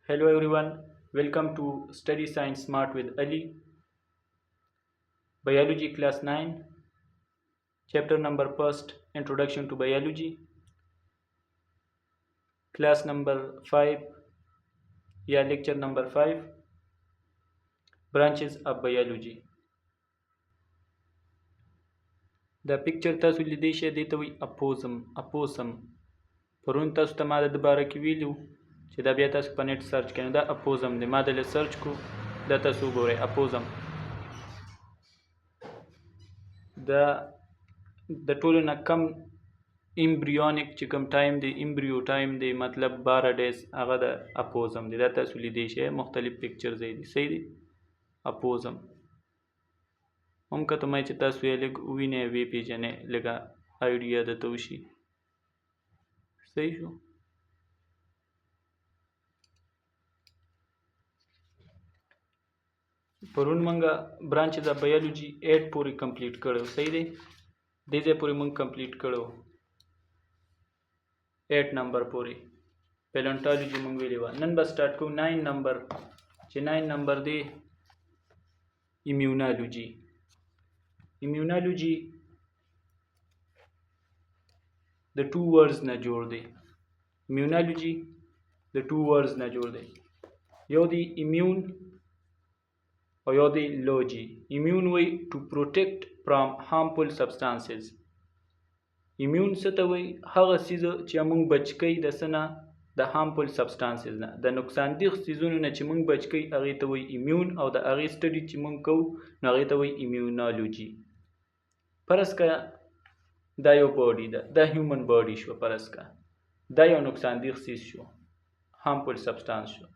Hello everyone, welcome to Study Science Smart with Ali, Biology Class 9, Chapter number first, Introduction to Biology, Class number 5, Lecture number 5, Branches of Biology. The picture تاسو لیدی شئ دې ته وایي اپوسم پرون تاسو ته ما د باره کې ویلو چې دا بیا تاسو په نت سرچ کړئ نو دا اپوزم دی ما دلته سرچ کو دا تاسو وګورئ اپوزم دا د ټولو نه کم امبریونیک چې کوم ټایم دی امبریو ټایم دی مطلب 12 ډیز هغه د اپوزم دی دا تاسو لیدی شئ مختلف پکچرز دی صحیح دی اپوزم هم که ته مې چې تاسو یې لږ ووینئ وی پیژنئ لږه آیډیا درته وشي صحیح شو پرون مونږه برانچز اف بایولوژي 8 پورې کمپلیټ کړو صحیح دی دې ځای پورې مونږ کمپلیټ کړو 8 نمبر پورې پیلنټالوجي مونږ ویلې وه نن به سټارټ کوو 9 نمبر چې 9 نمبر دی ایمیونالوجي د 2 ورډز نه جوړ دی ایمیونالوجي د 2 ورډز نه جوړ دی یو دی ایمیون او یو دی لوجي ایمیون وی ټو پروټیکټ فرام هارمفul سبستانسز ایمیون څه ته وایي هغه څیز چې موږ بچ کوي د څه نه د هارمفul سبستانسز نه د نقصان دېخ څیزونو نه چې موږ بچ کوي هغې ته وایي ایمیون او د هغې سټډي چې موږ کوو نو هغې ته وایي ایمیونالوجي فرض که دا یو باډي ده دا هیومن باډي شو فرض که دا یو نقصان دېخ څیز شو هارمفul سبستانس شو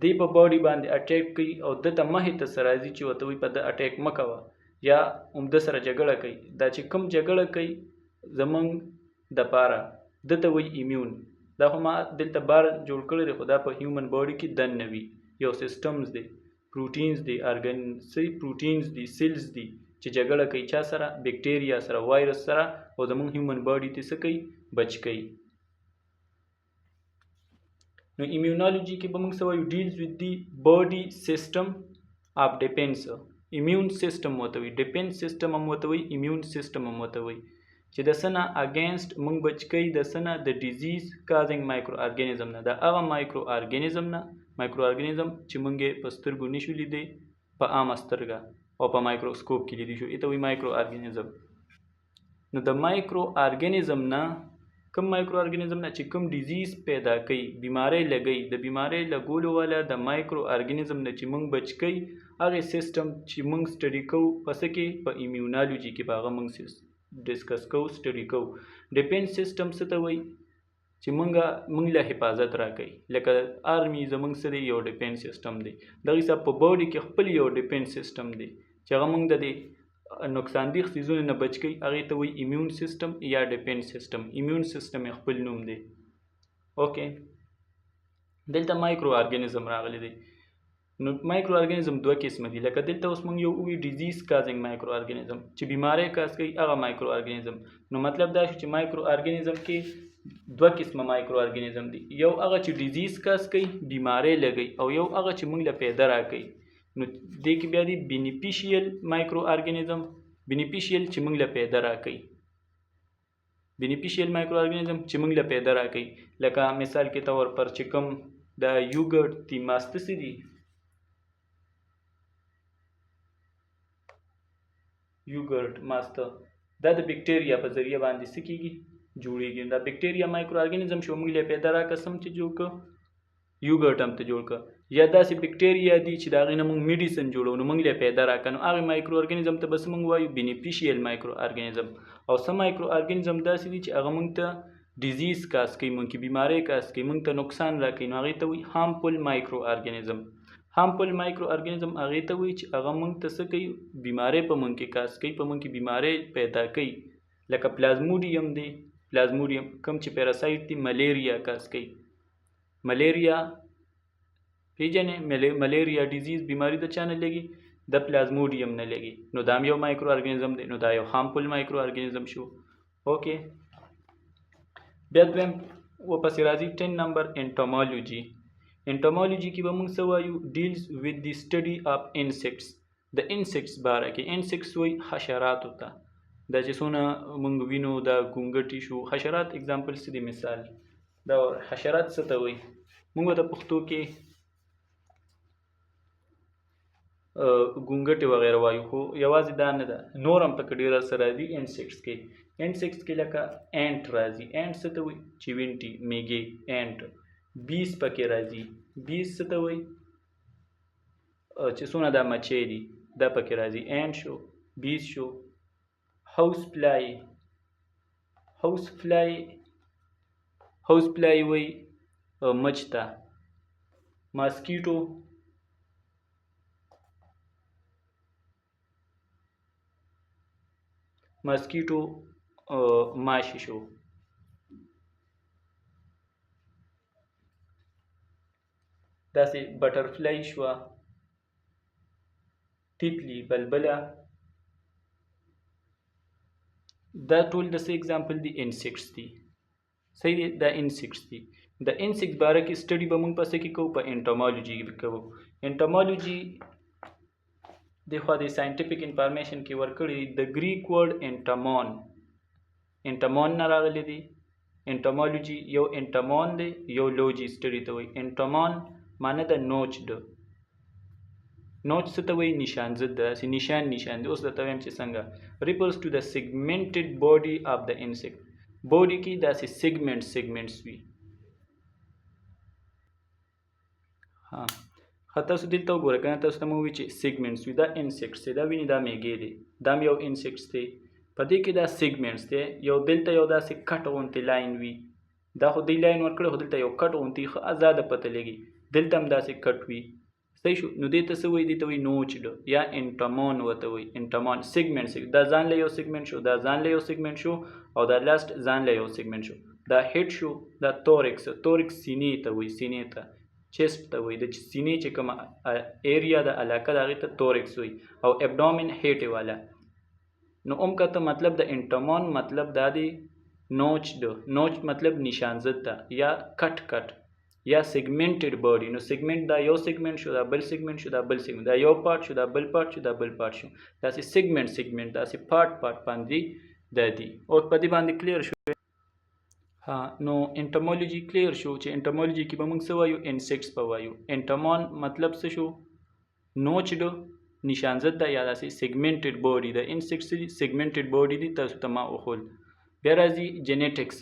دی په باډي باندې اټیک کوي او دته مخې ته څه راځي چې ورته وایي په ده اټیک مه کوه یا همده سره جګړه کوي دا چې کوم جګړه کوي زمونږ دپاره دته وایي ایمیون دا خو ما دلته بار جوړ کړی دی خو دا په هیومن باډي کې دننه وي یو سیسټمز دی پروټینز دی پروټینز دی سیلز دی چې جګړه کوي چا سره بیکټیریا سره وایرس سره او زمونږ هیومن باډي ته څه کوي بچ کوي نو ایمیونالوجي کې به موږ څه وایو ډیلز وذ دی باډي سیسټم اف ډیفینس ایمیون سیسټم ورته وایي ډیفینس سیسټم هم ورته وایي ایمیون سیسټم هم ورته وایي چې د څه نه اګینسټ موږ بچ کوي د څه نه د ډیزیز کازینګ مایکرو ارګانیزم نه د هغه مایکرو ارګانیزم چې موږ یې په سترګو نشو لیدی په عامه سترګه او په مایکروسکوپ کې لیدی شو ایته وایي مایکرو ارګانیزم نو د مایکرو ارګانیزم نه کوم مایکرو ارګانیزم نه چې کوم ډیزیز پیدا کوي بیماری لګوي د بیماری لګولو والا د مایکرو ارګانیزم نه چې موږ بچ کوي هغې سیسټم چې موږ سټډي کوو په څه کې په ایمیونالوجي کې په هغه موږ ډسکس کوو سټډي کوو ډیفینس سیسټم څه ته وایي چې موږ له حفاظت راکوي لکه آرمي زموږ سره یو ډیفینس سیسټم دی دغه حساب په باډي کې خپل یو ډیفینس سیسټم دی چې هغه موږ د دې نقصان دېخ څیزونو نه بچ کوي هغې ته وایي ایمیون سیسټم یا ډیفینس سیسټم ایمیون سیسټم یې خپل نوم دی اوکې دلته مایکرو ارګانیزم راغلی دی نو مایکرو ارګانیزم دوه قسمه دي لکه دلته اوس موږ یو ووایو ډیزیز کازینګ مایکرو ارګانیزم چې بیماری کاز کوي هغه مایکرو ارګانیزم نو مطلب دا شو چې مایکرو ارګانیزم کې دوه قسمه مایکرو ارګانیزم دي یو هغه چې ډیزیز کاز کوي بیماری لګوي او یو هغه چې موږ له پیدا راکوي نو دې کې بیا دی بینیفیشیل مایکرو ارګانیزم بینیفیشیل چې موږ له پیدا راکوي بینیفیشیل مایکرو ارګانیزم چې موږ له پیدا راکوي لکه مثال کې طور پر چې کوم د یوګرټ دي ماسته څه دي یوګرټ ماسته دا د بیکټیریا په ذریعه باندې څه کېږي جوړیږي دا بیکټیریا مایکرو ارګانیزم شو موږ له پیدا راکسم چې جوړ کړه یوګرټ هم ته جوړ کړه یا داسې بیکټیریا دي چې د هغې نه موږ میډیسن جوړو نو موږ له پیدا راکړه نو هغې مایکرو ارګانیزم ته بس موږ وایو بینیفیشیل مایکرو ارګانیزم او څه مایکرو ارګانیزم داسې دي چې هغه موږ ته ډیزیز کاز کوي موږ کې بیماری کاز کوي موږ ته نقصان راکوي نو هغې ته وایي هارمفل مایکرو ارګانیزم هارمفل مایکرو ارګانیزم هغې ته وایي چې هغه موږ ته څه کوي بیماری په موږ کې کاز کوي په موږ کې بیماری پیدا کوي لکه پلازموډیم دی پلازموډیم کوم چې پیراسایټ دی ملیریا کاز کوي ملیریا پیژنې ملیریا ډیزیز بیماری د چا نه لګي د پلازموډیم نه لګي نو دا هم یو مایکرو ارګانیزم دی نو دا یو هارمفل مایکرو ارګانیزم شو اوکې بیا دویم ورپسې راځي 10 نمبر انټومالوجي انټمالوجي کې به موږ څه وایو ډیلز وذ دی سټډي اف انسیکټس د انسیکټس باره کې انسیکټس وایي حشراتو ته دا چې څونه موږ وینو دا ګونګټي شو حشرات اگزامپل څه دی مثال دا حشرات څه ته وایي موږ د پښتو کې ګونګټې وغیره وایو خو یوازې دا نه ده نور هم پکې ډېر سره راځي انسیکټس کې لکه اینټ راځي اینټ څه ته وایي چیونټي میږي اینټ بیس پکې راځي بیس څه ته وایي چې څونه دا مچۍ دي دا پکې راځي اینټ شو بیس شو هاوس فلای وایي مچ ته ماسکیټو ماشي شو داسې بټرفلای شوه تیتلی بلبله دا ټول د څه اگزامپل دي انسیکټس دي صحیح دی دا انسیکټس دي د انسیکټس باره کې سټډي به موږ پسې کې کوو په انټمالوجي کې کوو انټمالوجي دغه د ساينټیفیک انفارمیشن کې ورکړي د گریک ورډ انټمون نه راغلی دی انټمالوجي یو انټمون دی یو لوجي سټډي ته وایي انټمون معنی د نوچ څه ته وایي نشان ضد ده داسې نشان دی اوس درته وایم چې څنګه ریفرز ټو د سیګمنټډ باډي اف د انسیکټ باډي کې داسې سیګمنټس وي تاسو دلته وګورئ که نه تاسو ته مو ووایي چې سیګمنټس وي دا انسیکټس دی دا ویني دا میږی دی دا هم یو انسیکټس دی په دې کې دا سیګمنټس دی یو دلته یو داسې کټ غوندې لاین وي دا خو دی لاین ورکړی خو دلته یو کټ غوندې ښه ازاده پته لګي دلته هم داسې کټ وي صحیح شو نو دې ته څه وایي دې ته وایي نوچډ یا انټمون ورته وایي انټمون سیګمنټ دا ځان له یو سیګمنټ شو دا ځان له یو سیګمنټ شو او دا لاست ځان له یو سیګمنټ شو دا هیډ شو دا تورکس سینې ته وایي سینې ته چیسټ ته وایي د سینې چې کومه ایریا د علاقه د هغې ته تورکس وایي او ابډومن هیټې والا نو که مطلب د انټمون مطلب دا دی نوچ مطلب نشان ضد ده یا کټ یا سیګمنټډ باډي نو سیګمنټ دا یو سیګمنټ شو دا بل سیګمنټ شو دا بل سیګمنټ دا یو پارټ شو دا بل پارټ شو دا بل پارټ شو داسې سیګمنټ داسې پارټ باندې دا دي او په دې باندې کلیر شو نو انټمالوجي کلیر شو چې انټمالوجي کې به موږ څه وایو انسیکټس به وایو انټمون مطلب څه شو نوچډ نشان ضد ده یا داسې سیګمنټډ باډي د انسیکټس سیګمنټډ باډي دي تاسو ته ما وښول بیا راځي جینیټکس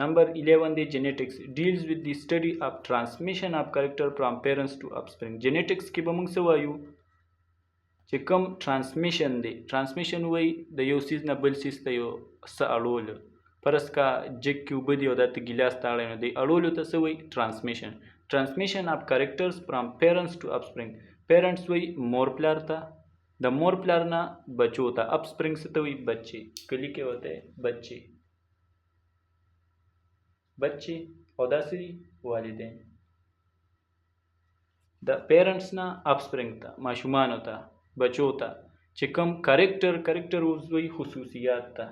نمبر 11 دی جینیټکس ډیلز وذ دی سټډي اف ټرانسمیشن اف کریکټر فرام پیرنټس ټو اپسپرینګ جینیټکس کې به موږ څه وایو چې کوم ټرانسمیشن دی ټرانسمیشن وایي د یو څیز نه بل څیز ته یو څه اړول فرض کا جګ کې اوبه دي او دا ته ګیلاس ته اړوي نو دی اړولو ته څه وایي ټرانسمیشن اف کریکټرز فرام پیرنټس ټو اپسپرینګ پیرنټس وایي مور پلار ته د مور پلار نه بچو ته اپسپرینګ څه ته وایي بچې کلي کې وته بچې او داسې والدین د پیرنټس نه اپسپرینګ ته ماشومانو ته بچو ته چې کوم کریکټر وایي خصوصیات ته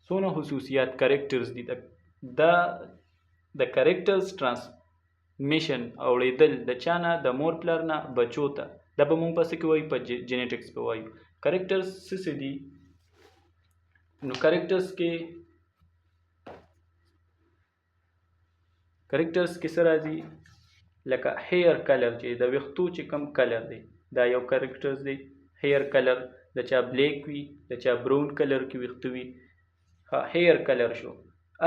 څونه خصوصیات کریکټرز دي دا د کریکټرز ټرانسمیشن اوړېدل د چا نه د مور پلار نه بچو ته دا به مونږ پسې کې وایو په جینیټکس به وایو کریکټرز څه دي نو کریکټرز کې څه راځي لکه هیر کلر چې د ویښتو چې کوم کلر دی دا یو کریکټرز دی هیر کلر د چا بلیک وي د چا براون کلر کې ویښته وي هیر کلر شو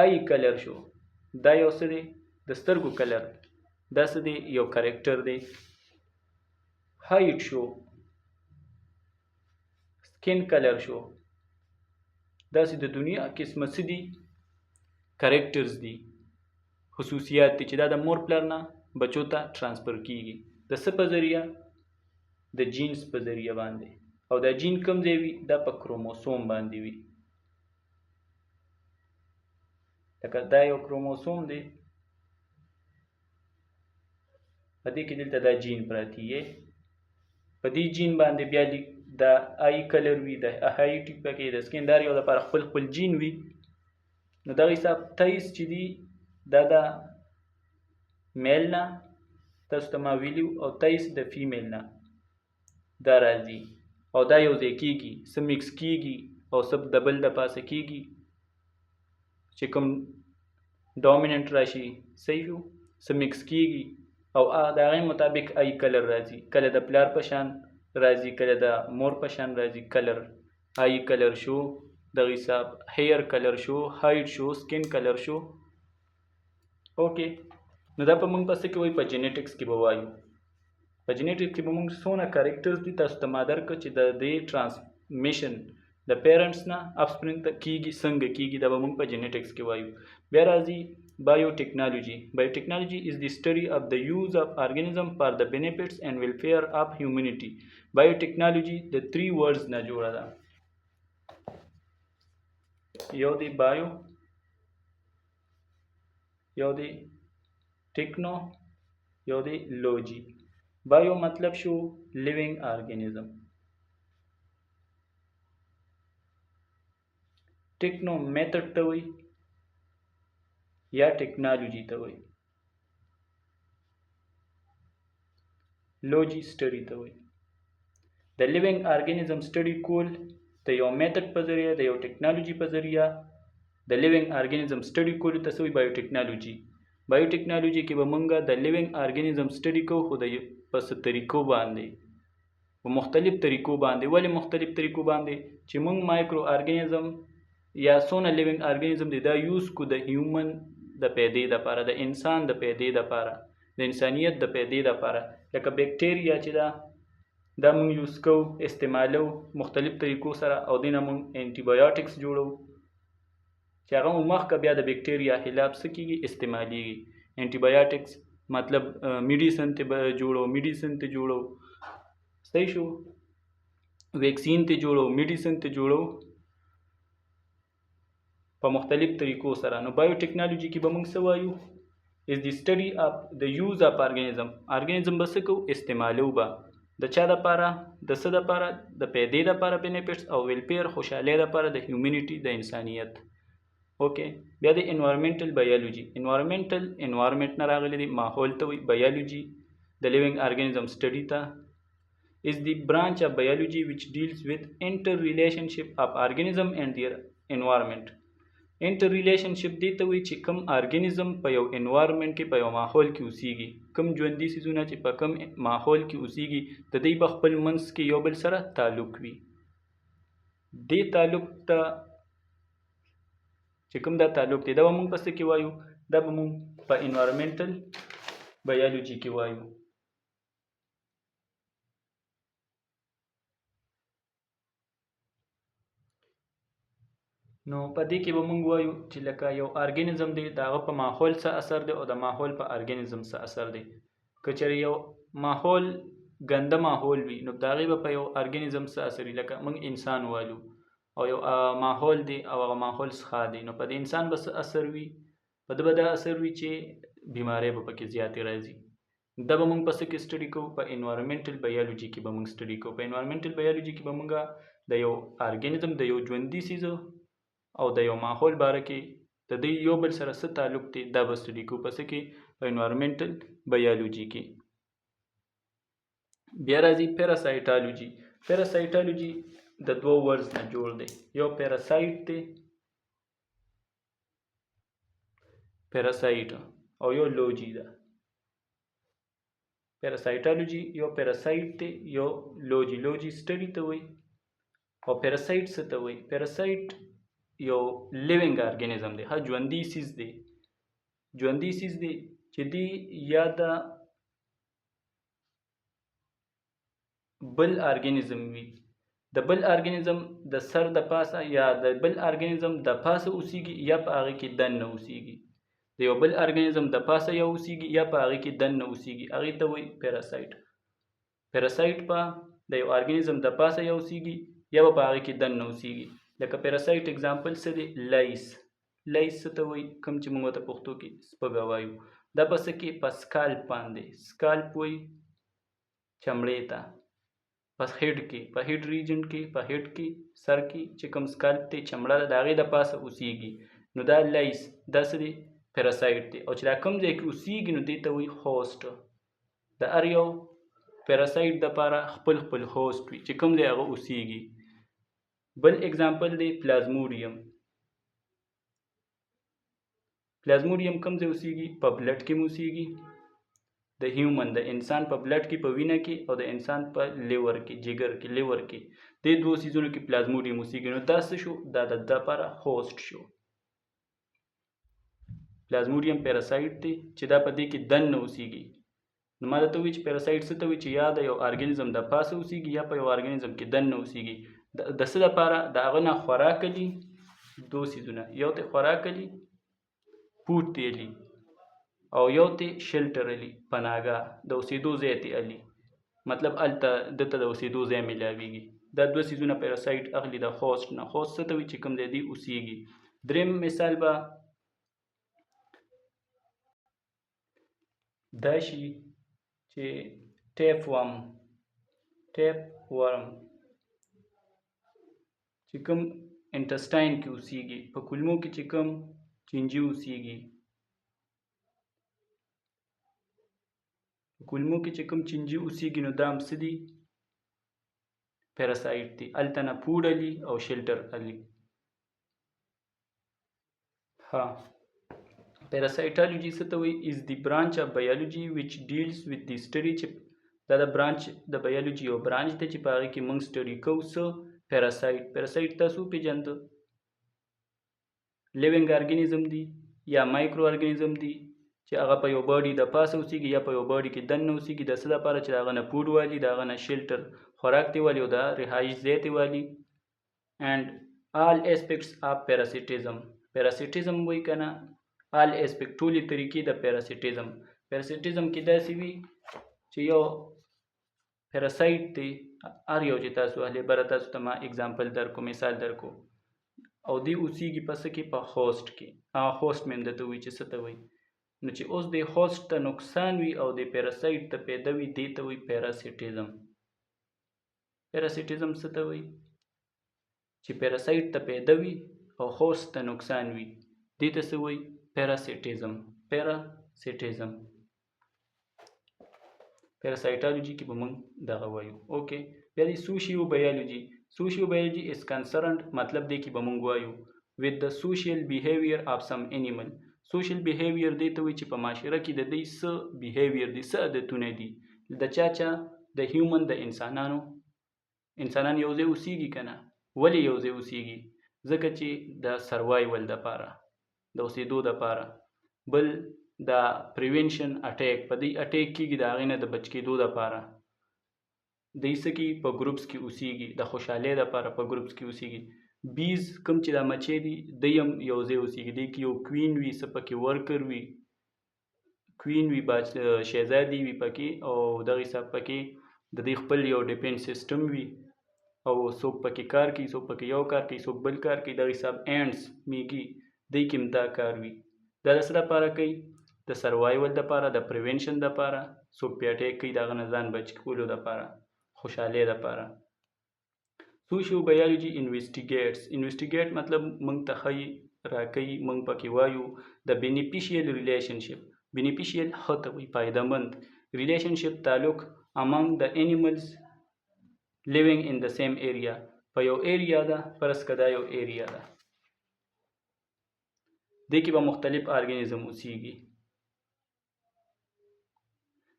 آی کلر شو دا یو څه دی د سترګو کلر دا څه دی یو کریکټر دی هایټ شو سکین کلر شو داسې د دنیا قسمه څه دي کریکټرز دي خصوصیات دي چې دا د مور پلار نه بچو ته ټرانسفر کیږي د څه په ذریعه د جینز په ذریعه باندې او دا جین کوم ځای وي دا په کروموسوم باندې وي لکه دا یو کروموسوم دی په دې کې دلته دا جین پراتی یې په دې جین باندې بیا دا آی کلر وي د هایټ پکې د سکین دار یو لپاره خپل جین وي نو دغه حساب 23 چې دي دا د میل نه تاسو ته ما ویلي او 23 د فیمیل نه دا راځي او دا یو ځای کېږي څه میکس کېږي او څه د بل د پاسه کېږي چې کوم ډومیننټ راشي صحیح شو څه میکس کېږي او د هغې مطابق ای کلر راځي کله د پلار په شان راځي کله د مور په شان راځي کلر ای کلر شو دغه حساب هیر کلر شو هایټ شو سکین کلر شو اوکې نو دا په موږ پسې کې وایي په جینیټکس کې به وایو په جینیټکس کې به موږ څونه کریکټرز دي تاسو ته ما درکړه چې د دې ټرانسمیشن د پیرنټس نه اپسپرینګ ته کېږي څنګه کېږي دا به موږ په جینیټکس کې وایو بیا راځي بایوټیکنالوجي بایوټیکنالوجي is the study of the use of organism for the benefits and welfare of humanity بایوټیکنالوجي د 3 words نه جوړه ده یو دی بایو یو دی ټیکنو یو دی لوجی بایو مطلب شو لیوینګ ارګانیزم ټیکنو میتھډ ته وایي یا ټیکنالوجي ته وایي لوجی سټډي ته وایي د لیوینګ ارګانیزم سټډي کول د یو میتھډ په ذریعه د یو ټیکنالوجي په ذریعه د لیوینګ ارګانیزم سټډي کول ته وایي بایوټیکنالوجي بایوټیکنالوجي کې به موږ د لیوینګ ارګانیزم سټډي کوو خو د په څه طریقو باندې په مختلف طریقو باندې ولې مختلف طریقو باندې چې موږ مایکرو ارګانیزم یا څونه لیوینګ ارګانیزم دی دا یوز کو د هیومن د پیدې دپاره د انسان د پیدې دپاره د انسانیت د پیدې دپاره لکه بیکټیریا چې دا موږ یوز کوو استعمالو مختلف طریقو سره او دې نه موږ انټي بایوټکس جوړو چې هغه مو مخکې بیا د بیکټیریا خلاف څه کېږي استعمالیږي انټي بایوټکس مطلب میډیسن ته جوړو صحیح شو ویکسین ته جوړو میډیسن ته جوړو په مختلف طریقو سره نو بایوټیکنالوجي کې به موږ څه وایو is the study of the use of organism به څه کوو استعمالو به د چا دپاره د څه دپاره د پیدې دپاره بینیفټس او ویلفیر خوشحالۍ دپاره د هیومینټي د انسانیت اوکې بیا د انوایرمنټل بایولوجي انوایرمنټ نه راغلی دی ماحول ته وایي بایولوجي د لیوینګ ارګانیزم سټډي ته is the branch of biology which deals with interrelationship of organism and their environment interrelationship دی ته وایي چې کوم ارګانیزم په یو انوایرمنټ کې په یو ماحول کې اوسیږي کوم ژوندي څیزونه چې په کوم ماحول کې اوسیږي د دوی په خپل منځ کې یو بل سره تعلق وي دې تعلق ته چې کوم دا تعلق دی دا به موږ په څه کې وایو دا به موږ په انوایرمنټل بایولوجي کې وایو نو په دې کې به موږ وایو چې لکه یو ارګانیزم دی د هغه په ماحول څه اثر دی او د ماحول په ارګانیزم څه اثر دی که چېرې یو ماحول ګنده ماحول وي نو د هغې به په یو ارګانیزم څه اثر وي لکه موږ انسان والو او یو ماحول دی او هغه ماحول څښا دی نو په دې انسان به څه اثر وي په ده به دا اثر وي چې بیماری به پکې زیاتې راځي دا به موږ په څه کې سټډي کوو په انوایرمنټل بایولوجي کې به موږ سټډي کوو په انوایرمنټل بایولوجي کې به موږ د یو ارګانیزم د یو ژوندي څیزو او د یو ماحول باره کې د دوی یو بل سره څه تعلق دی دا به سټډي کوو په څه کې په انوایرمنټل بایولوجي کې بیا راځي پیراسایټالوجي د دوه ورډز نه جوړ دی یو پیراسایټ دی پیراسایټ او یو لوجي ده پیراسایټالوجي یو پیراسایټ دی یو لوجي سټډي ته وایي او پیراسایټ څه ته وایي پیراسایټ یو لیوینګ ارګانیزم دی ژوندی څیز دی چې دی یا د بل ارګانیزم وي د بل ارګانیزم د سر د پاسه یا د بل ارګانیزم د پاسه اوسیږي یا په هغې کې دننه اوسیږي د یو بل ارګانیزم د پاسه یا اوسیږي یا په هغې کې دننه اوسیږي هغې ته وایي پیراسایټ په د یو ارګانیزم د پاسه یا اوسیږي یا په هغې کې دننه اوسیږي لکه پیراسایټ اگزامپل څه دی لایس څه ته وایي کوم چې موږ ورته پښتو کې سپږه وایو دا په څه کې په سکالپ باندې سکالپ وایي چمړې ته په هیډ ریجن کې په هیډ کې سر کې چې کوم سکالپ دی چمړه ده د هغې د پاسه اوسیږي نو دا لایس دا څه دی پیراسایټ دی او چې دا کوم ځای کې اوسیږي نو دې ته وایي هوسټ د هر یو پیراسایټ دپاره خپل خپل هوسټ وي چې کوم ځای هغه اوسیږي بل اگزامپل دی پلازموډیم پلازموډیم کوم ځای اوسیږي په بلډ کې اوسیږي د هیومن د انسان په بلډ کې په وینه کې او د انسان په لیور کې جگر کې لیور کې دې دوه سیزونو کې پلازموډیم اوسیږي نو دا څه شو دا د دپاره هوسټ شو پلازموډیم پیراسایټ دی چې دا په دې کې دننه اوسیږي نو ما درته وویل چې پیراسایټ څه ته وایي چې یا د یو ارګانیزم د پاسه اوسیږي یا په یو ارګانیزم کې دننه اوسیږي د څه دپاره د هغه نه خوراک لي دوه سیزونه یو ته خوراک لي پوټ تی لي او یو ته شلټر لي پناهګاه د اوسېدو ځای ته لي مطلب هلته دته د اوسېدو ځای میلاویږي دا دوه سیزونه پیراسایټ اخلي د هوسټ نه هوسټ څه ته وایي چې کوم ځای دی اوسیږي دریم مثال به دا شي چې ټیپ ورم چې کوم انټسټاین کې اوسیږي په کولمو کې چې کوم چینجي اوسیږي په کولمو کې چې کوم چینجي اوسیږي نو دا هم څه دي پیراسایټ دي هلته نه فوډ الي او شلټر الي ها Parasitology څه ته وایي is the branch of biology which deals with the study چې دا د برانچ د بیولوژي یو برانچ دی چې په هغې کې موږ سټډي کوو څه پیراسایټ تاسو وپېژنده لیوینګ ارګانیزم دی یا مایکرو ارګانیزم دی چې هغه په یو باډي د پاسه اوسیږي یا په یو باډي کې دننه اوسیږي د څه لپاره چې د هغه نه فوډ والي د هغه نه شلټر خوراک دی والي او د رهایش ځای دی والي and all aspects of parasitism وایي که نه all aspect ټولې طریقې د پیراسیټیزم کې داسې وي چې یو پیراسایټ دی هر یو چې تاسو اهلی بره تاسو ته ما اگزامپل درکو مثال درکو او دی اوسیږي په څه کې په هوسټ کې هوسټ مې هم درته وایي چې څه ته وایي نو چې اوس د هوسټ ته نقصان وي او د پیراسایټ ته پیدا وي دې ته وایي پیراسیټیزم څه ته وایي چې پیراسایټ ته پیدا وي او هوسټ ته نقصان وي دې ته څه وایي پیراسیټیزم پیراسایټالوجي کې به موږ دغه وایو اوکې بیا دی سوشیوبیولوجي از کنسرنډ مطلب دی کې به موږ وایو with the social behavior of some animal social behavior دی ته وایي چې په معاشره کې د دوی څه behavior دي څه عادتونه دي د چا د هیومن د انسانان یو ځای اوسیږي که نه ولې یو ځای اوسیږي ځکه چې د سروایول دپاره د اوسېدو دپاره بل د پریوینشن اټیک په دې اټیک کېږي د هغې نه د بچ کېدو دپاره دوی څه کې په ګروپس کې اوسیږي د خوشحالۍ دپاره په ګروپس کې اوسیږي بیز کوم چې دا مچۍ دي دوی هم یو ځای اوسیږي دوی کې یو کوین وي څه پکې ورکر وي شهزادي وي پکې او دغې حساب پکې د دوی خپل یو ډیپینډ سیسټم وي او څوک پکې کار کوي څوک پکې یو کار کوي څوک بل کار کوي دغې حساب اینډس میږي دوی کې هم دا کار وي دا د څه دپاره کوي د سروایول دپاره د پریوینشن دپاره څوک پې اټیک کوي د هغه نه ځان بچ کولو دپاره خوشحالۍ دپاره سوشیوبیولوجي انویسټیګیټ مطلب موږ ته ښایي راکوي موږ پکې وایو د بینیفیشیل ریلیشنشپ بینیفیشیل ښه ته وایي فایدهمند ریلیشنشپ تعلق among the animals living in the same area په یو ایریا ده فرض که دا یو ایریا ده دې کې به مختلف ارګانیزم اوسیږي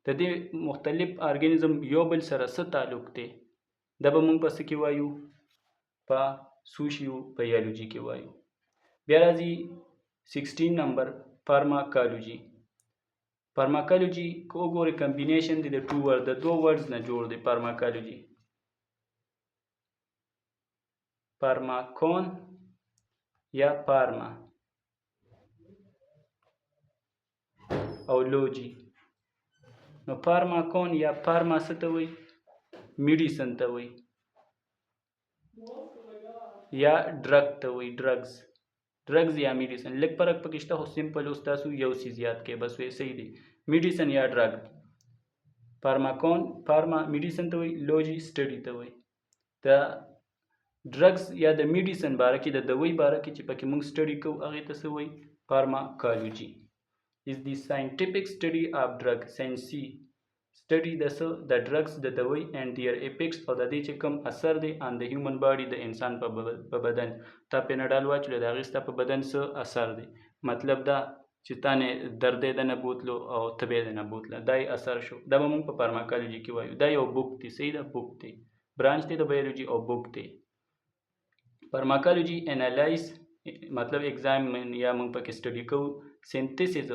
د دې مختلف ارګانیزم یو بل سره څه تعلق دی دا به موږ په څه کې وایو په سوشیوبیولوجي کې وایو بیا راځي 16 نمبر فارماکالوجي که وګورئ کمبینیشن دی د دوه ورډز نه جوړ دی فارماکون یا فارما او لوجي نو فارماکون یا فارما څه ته وایي میډیسن ته وایي یا ډرګ ته وایي ډرګز یا میډیسن لږ فرق پکې شته خو سمپل اوس تاسو یو څیز یاد کړئ بس صحیح دی میډیسن یا ډرګ فارما میډیسن ته وایي لوجي سټډي ته وایي د ډرګز یا د میډیسن باره کې د دوی باره کې چې پکې موږ سټډي کوو هغې ته څه وایي فارماکالوجي is the scientific study of drug ساینسي study د drugs د دوی and their effects او د دې چې کوم اثر دی on the human body د انسان په بدن تا پینډال واچلو د هغې ستا په بدن څه اثر دی مطلب دا چې تا نه درد یې دنه بوتلو او تبې یې دنه بوتله دا یې اثر شو دا به موږ په فارماکالوجي کې وایو دا یو بوک دی صحیح ده بوک دی برانچ دی د بایولوجي او بوک دی فارماکالوجي انالایز مطلب ایگزامین یا موږ پکې سټډي کوو سینتھیسس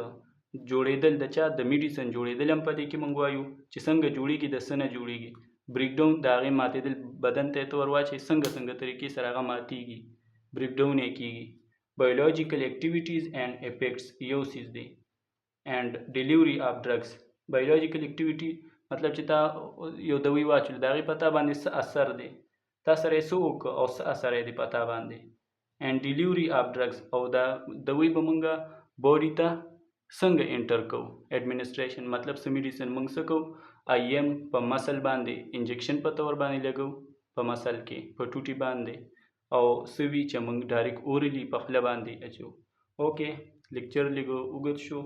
جوړېدل د چا د میډیسن جوړېدل هم په دې کې موږ وایو چې څنګه جوړېږي د څه نه جوړېږي بریک ډاون د هغې ماتېدل بدن ته یې ته ور واچوي څنګه طریقې سره هغه ماتېږي بریک ډاون یې کېږي بایولوجیکل اکټیویټیز اینډ افیکټس یو څیز دی اینډ ډیلیوري آف ډرګس بایولوجیکل اکټیویټي مطلب چې تا یو دوی واچولو د هغې په تا باندې څه اثر دی تا سره یې څه وکړه او څه اثر یې دی په تا باندې اینډ ډیلیوري آف ډرګس او دا دوی به مونږه باډي ته څنګه انټر کوو ایډمنسټریشن مطلب څه میډیسن موږ څه کوو ایم په مسل باندې انجکشن په تور باندې لګو په مسل کې په ټوټي باندې او څه وي چې موږ ډایرکټ اورلی په خوله باندې اچو اوکې لیکچر لږ اوږد شو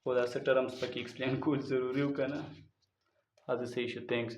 خو دا څه ټرمز پکې ایکسپلین کول ضروري و که نه دا صحیح شو تھینکس